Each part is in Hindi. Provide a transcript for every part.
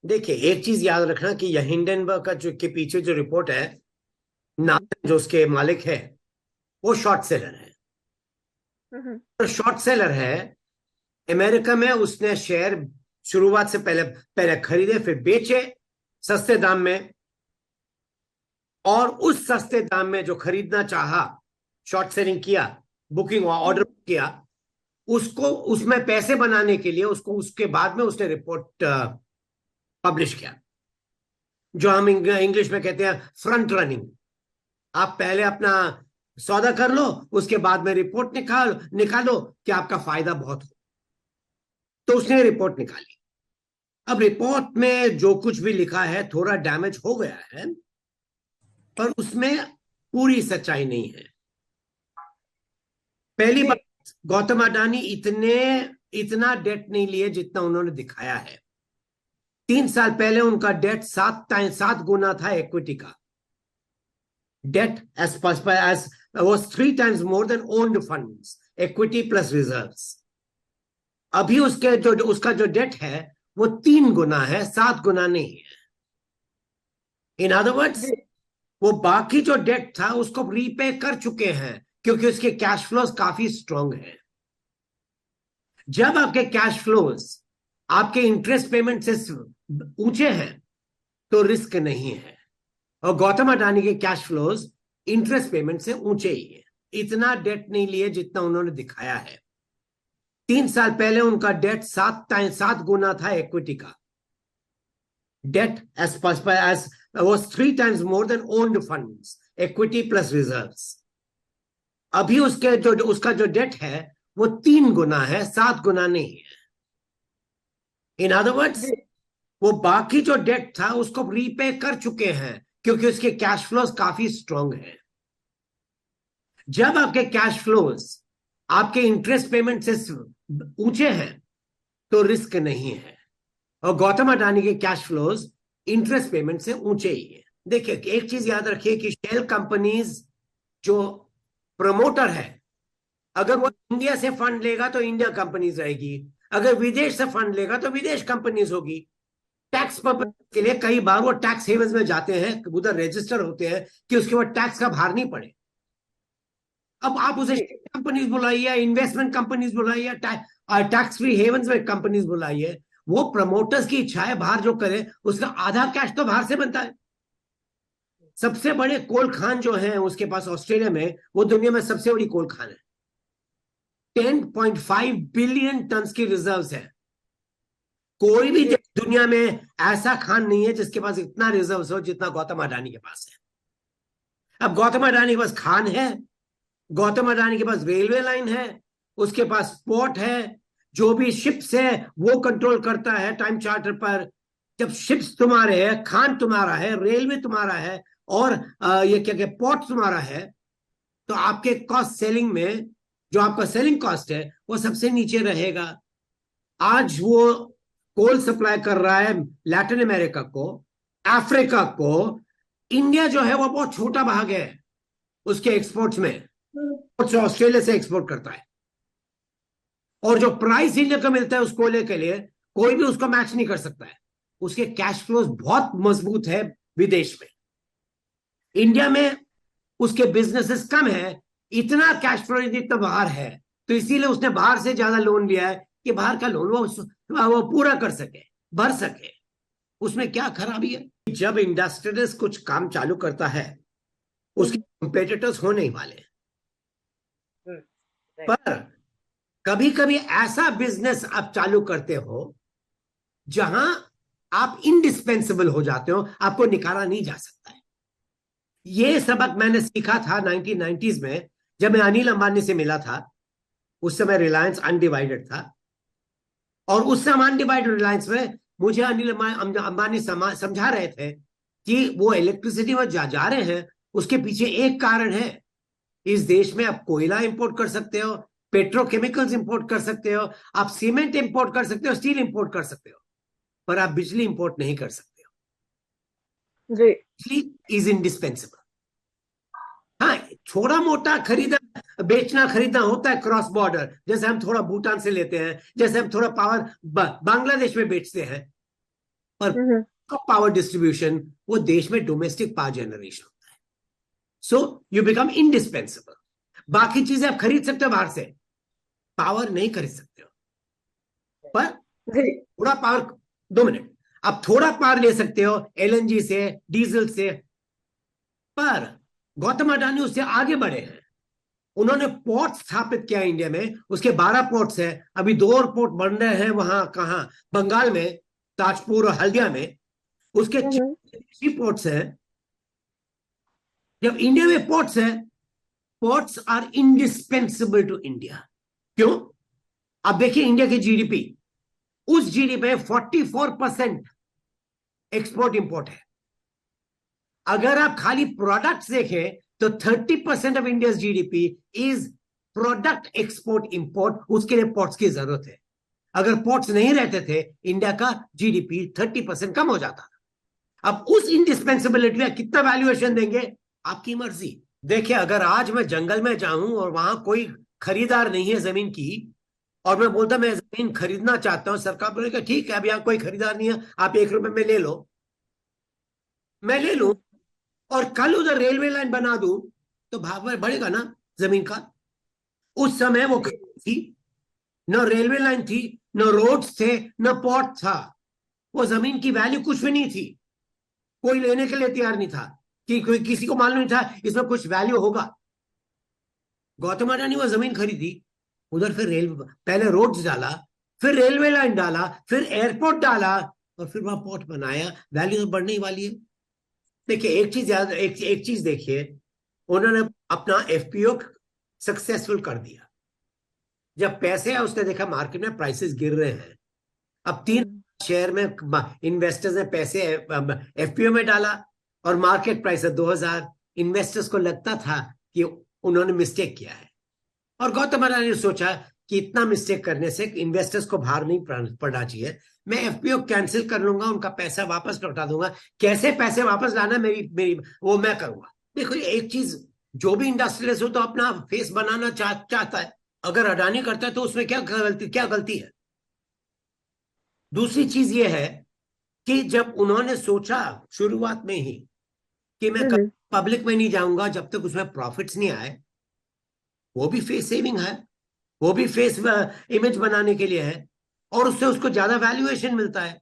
देखिए, एक चीज याद रखना कि यह हिंडनबर्ग का जो के पीछे जो रिपोर्ट है, नाथन जो उसके मालिक है, वो शॉर्ट सेलर है। हम्म। और शॉर्ट सेलर है अमेरिका में। उसने शेयर शुरुआत से पहले पहले खरीदे, फिर बेचे सस्ते दाम में। और उस सस्ते दाम में जो खरीदना चाहा, शॉर्ट सेलिंग किया, बुकिंग ऑर्डर हम्म। किया, उसको उसमें पैसे बनाने के लिए उसको उसके बाद में उसने रिपोर्ट पब्लिश किया, जो हम इंग्लिश में कहते हैं फ्रंट रनिंग। आप पहले अपना सौदा कर लो, उसके बाद में रिपोर्ट निकालो कि आपका फायदा बहुत हो। तो उसने रिपोर्ट निकाली। अब रिपोर्ट में जो कुछ भी लिखा है थोड़ा डैमेज हो गया है, पर उसमें पूरी सच्चाई नहीं है। पहली जी। बात, गौतम अडानी इतना डेट नहीं लिए जितना उन्होंने दिखाया है। 3 साल पहले उनका डेट 7 गुना था इक्विटी का। Debt as was 3 times more than owned funds, equity plus reserves. अभी उसका जो डेट है वो 3 गुना है, 7 गुना नहीं है। इन अदर वर्ड्स, जी। वो बाकी जो डेट था उसको रीपे कर चुके हैं, क्योंकि उसके कैश फ्लोज काफी स्ट्रांग है। जब आपके कैश फ्लोज आपके इंटरेस्ट पेमेंट से ऊंचे हैं तो रिस्क नहीं है। और गौतम अडानी के कैश फ्लोज इंटरेस्ट पेमेंट से ऊंचे ही है। इतना डेट नहीं लिए जितना उन्होंने दिखाया है। 3 साल पहले उनका डेट 7 गुना था इक्विटी का। Debt as was 3 times more than owned funds, equity plus reserves. अभी उसका जो डेट है वो 3 गुना है, 7 गुना नहीं है। इन अदर वर्ड्स, जी। वो बाकी जो डेट था उसको रीपे कर चुके हैं, क्योंकि उसके कैश फ्लोज काफी स्ट्रांग है। जब आपके कैश फ्लोज आपके इंटरेस्ट पेमेंट से ऊंचे हैं तो रिस्क नहीं है। और गौतम अडानी के कैश फ्लोज इंटरेस्ट पेमेंट से ऊंचे ही है। देखिए, एक चीज याद रखिए कि शेल कंपनीज जो प्रमोटर है, अगर वो इंडिया से फंड लेगा तो इंडिया कंपनीज रहेगी, अगर विदेश से फंड लेगा तो विदेश कंपनीज होगी। टैक्स पर्पज के लिए कई बार वो टैक्स हेवंस में जाते हैं, उधर रजिस्टर होते हैं कि उसके बाद टैक्स का भार नहीं पड़े। अब आप उसे जी। कंपनीज बुलाइए, इन्वेस्टमेंट कंपनीज बुलाइए, टैक्स फ्री हेवंस में कंपनीज बुलाइए, वो प्रमोटर्स की इच्छा है बाहर जो करे उसका आधा कैश तो बाहर से बनता है। सबसे बड़े कोल खान जो है उसके पास ऑस्ट्रेलिया में, वो दुनिया में सबसे बड़ी कोल खान है। 10.5 बिलियन टन की रिजर्व्स है। कोई भी जी। दुनिया में ऐसा खान नहीं है जिसके पास इतना रिजर्व्स हो जितना गौतम अडानी के पास है। अब गौतम अडानी के पास खान है, गौतम अडानी के पास रेलवे लाइन है, उसके पास पोर्ट है, जो भी शिप्स है वो कंट्रोल करता है टाइम चार्टर पर। जब शिप्स तुम्हारे है, खान तुम्हारा है, रेलवे तुम्हारा है, और ये क्या क्या पोर्ट तुम्हारा है, तो आपके कॉस्ट सेलिंग में जो आपका सेलिंग कॉस्ट है वो सबसे नीचे रहेगा। आज वो कोल सप्लाई कर रहा है लैटिन अमेरिका को, अफ्रीका को। इंडिया जो है वो बहुत छोटा भाग है उसके एक्सपोर्ट्स में, हम्म। ऑस्ट्रेलिया से एक्सपोर्ट करता है। और जो प्राइस इंडिया को मिलता है उस कोयले के लिए, कोई भी उसको मैच नहीं कर सकता है। उसके कैश फ्लोज बहुत मजबूत है विदेश में। इंडिया में उसके बिजनेसेस कम है, इतना कैश फ्लो जितना बाहर है, तो इसीलिए उसने बाहर से ज्यादा लोन लिया है कि बाहर का लोन वो पूरा कर सके, भर सके। उसमें क्या खराबी है? जब इंडस्ट्रियलिस्ट कुछ काम चालू करता है, उसके हम्म। कंपेटिटर्स हो नहीं वाले। राइट। पर कभी कभी ऐसा बिजनेस आप चालू करते हो जहां आप इंडिस्पेंसिबल हो जाते हो, आपको निकाला नहीं जा सकता है। ये सबक मैंने सीखा था 1990s में, जब मैं अनिल अंबानी से मिला था। उस समय रिलायंस अनडिवाइडेड था, और उस समय अनडिवाइडेड रिलायंस में मुझे अनिल अंबानी समझा रहे थे कि वो इलेक्ट्रिसिटी में जा रहे हैं, उसके पीछे एक कारण है। इस देश में आप कोयला इंपोर्ट कर सकते हो, पेट्रोकेमिकल्स इंपोर्ट कर सकते हो, आप सीमेंट इंपोर्ट कर सकते हो, स्टील इंपोर्ट कर सकते हो, पर आप बिजली इंपोर्ट नहीं कर सकते हो। जी। बिजली इज इंडिस्पेंसिबल। हाँ, थोड़ा मोटा बेचना खरीदना होता है क्रॉस बॉर्डर, जैसे हम थोड़ा भूटान से लेते हैं, जैसे हम थोड़ा पावर बांग्लादेश में बेचते हैं। पर हम्म, पावर डिस्ट्रीब्यूशन वो देश में डोमेस्टिक पावर जनरेशन होता है। So you become indispensable. बाकी चीजें आप खरीद सकते हो बाहर से, पावर नहीं खरीद सकते हो। पर जी। थोड़ा पावर, 2 मिनट, आप थोड़ा पावर ले सकते हो एलएनजी से, डीजल से। पर गौतम अडानी उससे आगे बढ़े हैं। उन्होंने पोर्ट स्थापित किया इंडिया में, उसके 12 पोर्ट्स हैं, अभी 2 और पोर्ट बन रहे हैं वहां, कहां, बंगाल में, ताजपुर और हल्दिया में। उसके हम्म, 6 पोर्ट्स हैं। जब इंडिया में पोर्ट्स हैं, ports are indispensable to India. क्यों? अब देखिए इंडिया की जीडीपी, उस जीडीपी में 44% एक्सपोर्ट इंपोर्ट है। अगर आप खाली प्रोडक्ट्स देखें तो 30% of India GDP is product export import. उसके लिए पोर्ट्स की जरूरत है। अगर पोर्ट्स नहीं रहते थे, इंडिया का जीडीपी 30% कम हो जाता। अब उस इंडिस्पेंसिबिलिटी में कितना वैल्यूएशन देंगे, आपकी मर्जी। देखिए अगर आज मैं जंगल में जाऊं और वहां कोई खरीदार नहीं है जमीन की, और मैं बोलता मैं जमीन खरीदना चाहता हूं, सरकार बोलेगा ठीक है, अभी यहाँ कोई खरीदार नहीं है, आप 1 रुपए में ले लो। मैं ले लूं और कल उधर रेलवे लाइन बना दूं, तो भाव में बढ़ेगा ना जमीन का। उस समय वो जी। थी, न रेलवे लाइन थी, न रोड्स थे, न पोर्ट था। वो जमीन की वैल्यू कुछ भी नहीं थी। कोई लेने के लिए तैयार नहीं था, कि कोई, किसी को मालूम नहीं था इसमें कुछ वैल्यू होगा। गौतम अडानी वो जमीन खरीदी, उधर फिर पहले रोड्स डाला, फिर रेलवे लाइन डाला, फिर एयरपोर्ट डाला, और फिर वहां पोर्ट बनाया। वैल्यू तो बढ़ने ही वाली है। देखिए एक चीज याद, एक चीज देखिए, उन्होंने अपना एफपीओ सक्सेसफुल कर दिया। जब पैसे आए उसने देखा मार्केट में प्राइसेस गिर रहे हैं। अब 3 हम्म, शेयर में इन्वेस्टर्स ने पैसे एफपीओ में डाला, और मार्केट प्राइस है 2000। इन्वेस्टर्स को लगता था कि उन्होंने मिस्टेक किया है, और गौतम अडानी ने सोचा कि इतना मिस्टेक करने से इन्वेस्टर्स को भार नहीं पड़ना चाहिए। मैं एफपीओ कैंसिल कर लूंगा, उनका पैसा वापस लौटा दूंगा। कैसे पैसे वापस लाना मेरी मेरी वो मैं करूंगा। देखो एक चीज, जो भी इंडस्ट्रियलिस्ट हो तो अपना फेस बनाना चाहता है। अगर अडानी करता है तो उसमें क्या गलती है। दूसरी चीज ये है कि जब उन्होंने सोचा शुरुआत में ही कि मैं हम्म, पब्लिक में नहीं जाऊंगा जब तक उसमें प्रॉफिट्स नहीं आए, वो भी फेस सेविंग है, वो भी फेस इमेज बनाने के लिए है, और उससे उसको ज्यादा वैल्यूएशन मिलता है।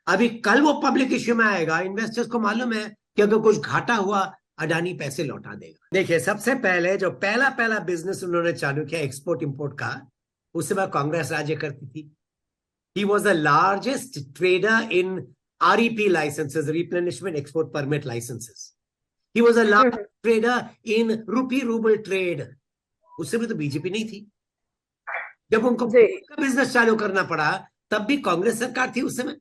अभी कल वो पब्लिक इश्यू में आएगा, इन्वेस्टर्स को मालूम है कि अगर कुछ घाटा हुआ, अडानी पैसे लौटा देगा। देखिए सबसे पहले जो पहला पहला बिजनेस उन्होंने चालू किया एक्सपोर्ट इंपोर्ट का, उससे बाद कांग्रेस राज्य करती थी। He was the largest trader in REP licenses, replenishment export permit licenses. He was a large hmm, trader in rupee ruble trade. उससे भी तो बीजेपी नहीं थी। जब उनको जी। बिजनेस चालू करना पड़ा, तब भी कांग्रेस सरकार थी उस समय।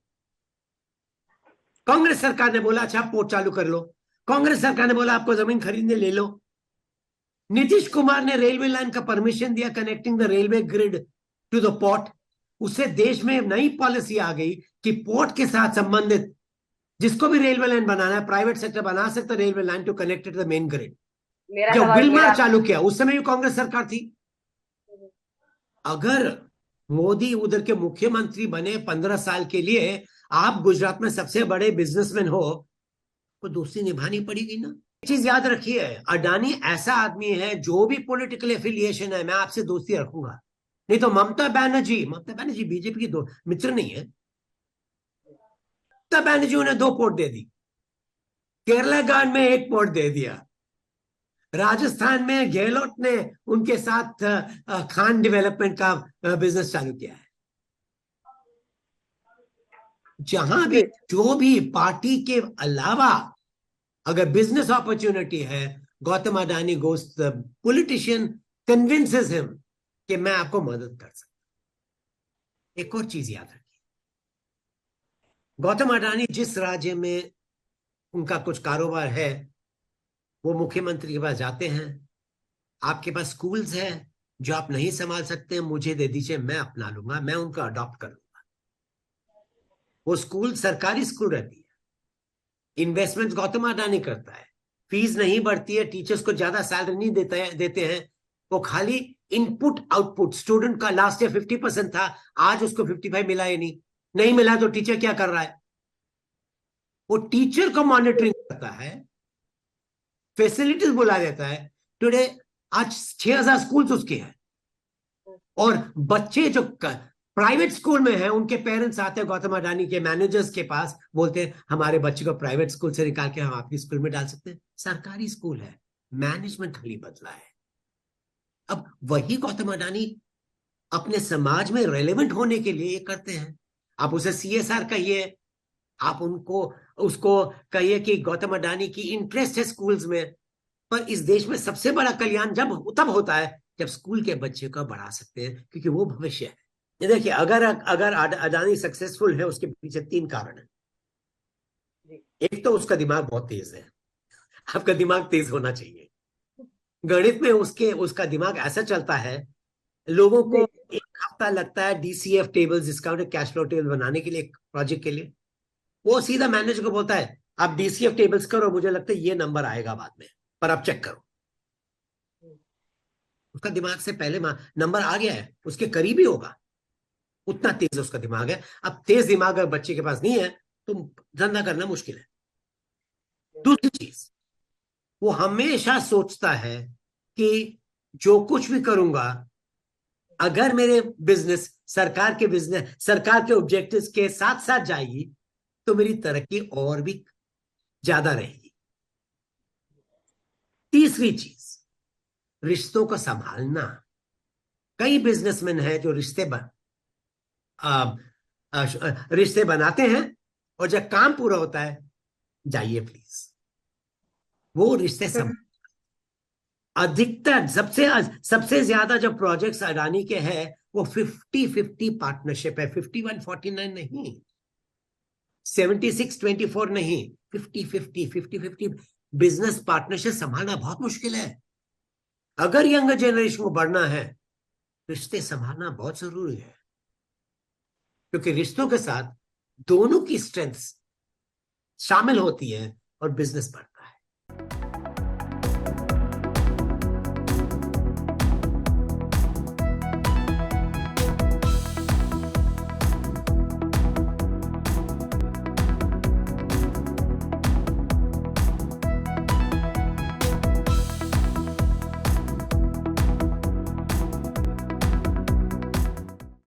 कांग्रेस सरकार ने बोला अच्छा पोर्ट चालू कर लो। कांग्रेस सरकार ने बोला आपको जमीन खरीदने ले लो। नीतीश कुमार ने रेलवे लाइन का परमिशन दिया, connecting the railway grid to the port. उससे देश में नई पॉलिसी आ गई कि पोर्ट के साथ संबंधित जिसको भी रेलवे लाइन बनाना है, प्राइवेट सेक्टर बना सकता है railway line to connect to the main grid. मेरा जब सवाल विलमार मेरा। चालू किया उस समय भी कांग्रेस सरकार थी। अगर मोदी उधर के मुख्यमंत्री बने 15 साल के लिए, आप गुजरात में सबसे बड़े बिजनेसमैन हो, तो दोस्ती निभानी पड़ेगी ना। एक चीज याद रखिए, अडानी ऐसा आदमी है, जो भी पॉलिटिकल एफिलिएशन है, मैं आपसे दोस्ती रखूंगा। नहीं तो ममता बनर्जी बीजेपी की दो मित्र नहीं है। ममता बनर्जी उन्हें 2 पोर्ट दे दी, केरला गार्ड में 1 पोर्ट दे दिया, राजस्थान में गहलोत ने उनके साथ खान डेवलपमेंट का बिजनेस चालू किया है। जहां भी जी। जो भी पार्टी के अलावा अगर बिजनेस अपॉर्चुनिटी है, गौतम अडानी गोस द पॉलिटिशियन, कन्विंसेस हिम कि मैं आपको मदद कर सकता। एक और चीज याद रखिए, गौतम अडानी जिस राज्य में उनका कुछ कारोबार है, वो मुख्यमंत्री के पास जाते हैं, आपके पास स्कूल्स हैं जो आप नहीं संभाल सकते, मुझे दे दीजिए, मैं अपना लूंगा, मैं उनका अडॉप्ट कर लूंगा। वो स्कूल सरकारी स्कूल रहती है, इन्वेस्टमेंट गौतम अडानी करता है, फीस नहीं बढ़ती है, टीचर्स को ज्यादा सैलरी नहीं देते हैं। वो खाली इनपुट आउटपुट, स्टूडेंट का लास्ट ईयर 50% था, आज उसको 55 मिला या नहीं मिला, तो टीचर क्या कर रहा है, वो टीचर को मॉनिटरिंग करता है, फैसिलिटीज बुला देता है। टुडे आज 6,000 स्कूल्स उसके हैं, और बच्चे जो प्राइवेट स्कूल में हैं उनके पेरेंट्स आते हैं गौतम अडानी के मैनेजर्स के पास, बोलते हैं हमारे बच्चे को प्राइवेट स्कूल से निकाल के हम आपकी स्कूल में डाल सकते हैं। सरकारी स्कूल है, मैनेजमेंट खाली बदला है। अब वही गौतम अडानी अपने समाज में रेलेवेंट होने के लिए ये करते हैं। आप उसे CSR कहिए, आप उनको उसको कहिए कि गौतम अडानी की इंटरेस्ट है स्कूल्स में, पर इस देश में सबसे बड़ा कल्याण तब होता है जब स्कूल के बच्चे को बढ़ा सकते हैं, क्योंकि वो भविष्य है। ये देखिए, अगर अडानी सक्सेसफुल है, उसके पीछे 3 कारण है। एक तो उसका दिमाग बहुत तेज है, आपका दिमाग तेज होना चाहिए। गणित में उसका दिमाग ऐसा चलता है, लोगों को 1 हफ्ता लगता है DCF tables, discounted cash flow table बनाने के लिए, एक प्रोजेक्ट के लिए। वो सीधा मैनेजर को बोलता है आप DCF टेबल्स करो, मुझे लगता है ये नंबर आएगा बाद में, पर आप चेक करो। उसका दिमाग से पहले नंबर आ गया है, उसके करीब ही होगा, उतना तेज उसका दिमाग है। अब तेज दिमाग अगर बच्चे के पास नहीं है तो धंधा करना मुश्किल है। दूसरी चीज, वो हमेशा सोचता है कि जो कुछ भी करूंगा, अगर मेरे बिजनेस सरकार के ऑब्जेक्टिव्स के साथ साथ जाएगी तो मेरी तरक्की और भी ज्यादा रहेगी। तीसरी चीज, रिश्तों को संभालना। कई बिजनेसमैन हैं जो रिश्ते बनाते हैं, और जब काम पूरा होता है, जाइए प्लीज, वो रिश्ते अधिकतर सबसे ज्यादा जो प्रोजेक्ट्स अडानी के हैं वो 50-50 पार्टनरशिप है। 51-49 नहीं, 76-24 नहीं, 50-50 बिजनेस पार्टनरशिप संभालना बहुत मुश्किल है। अगर यंगर जनरेशन को बढ़ना है, रिश्ते संभालना बहुत जरूरी है, क्योंकि रिश्तों के साथ दोनों की स्ट्रेंथ्स शामिल होती है और बिजनेस बढ़ता है।